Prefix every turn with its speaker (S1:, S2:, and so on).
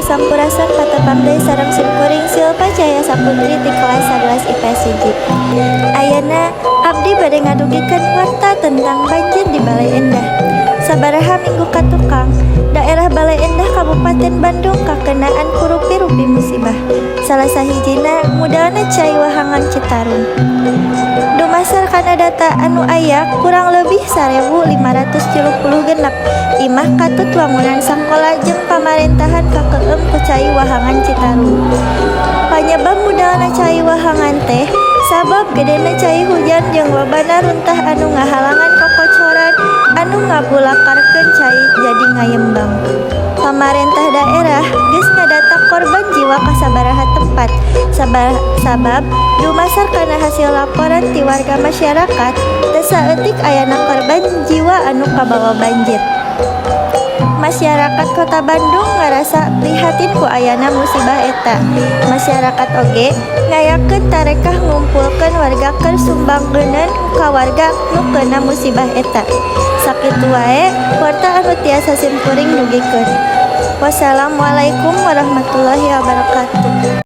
S1: sampurasun patepang deui sareng simkuring Silva Jaya Saputri ti kelas 11 IPS 1. Ayeuna abdi bade ngadugikeun warta tentang banjir di Balai Endah. Sabaraha minggu ka tukang, daerah Balai Endah Kabupaten Bandung kakenaan ku rupi-rupi musibah. Salah sahijina mudahna Cai Wahangan Citarum. Dumasar kana data anu aya kurang lebih 1.576 imah katut wangunan sakola jeung pamarentahan kakeum ku Cai Wahangan Citarum. Panyebab mudahna Cai Wahangan teh sabab gedena cai hujan jeung lobana runtah anu ngahalangan kokocoran anu ngabulakarkeun cai jadi ngayembang. Pamarentah daerah geus ngadata korban jiwa ka sabaraha tempat sabab dumasar kana hasil laporan ti warga masyarakat teu saeutik ayana korban jiwa anu kabawa banjir. Masyarakat Kota Bandung ngarasa prihatin ku ayana musibah eta. Masyarakat oge ngayakeun tarekah ngumpulkeun warga keur sumbangeuneun ka warga nu keuna musibah eta. Sakitu wae warta anu tiasa simkuring nugikeun. Wassalamualaikum warahmatullahi wabarakatuh.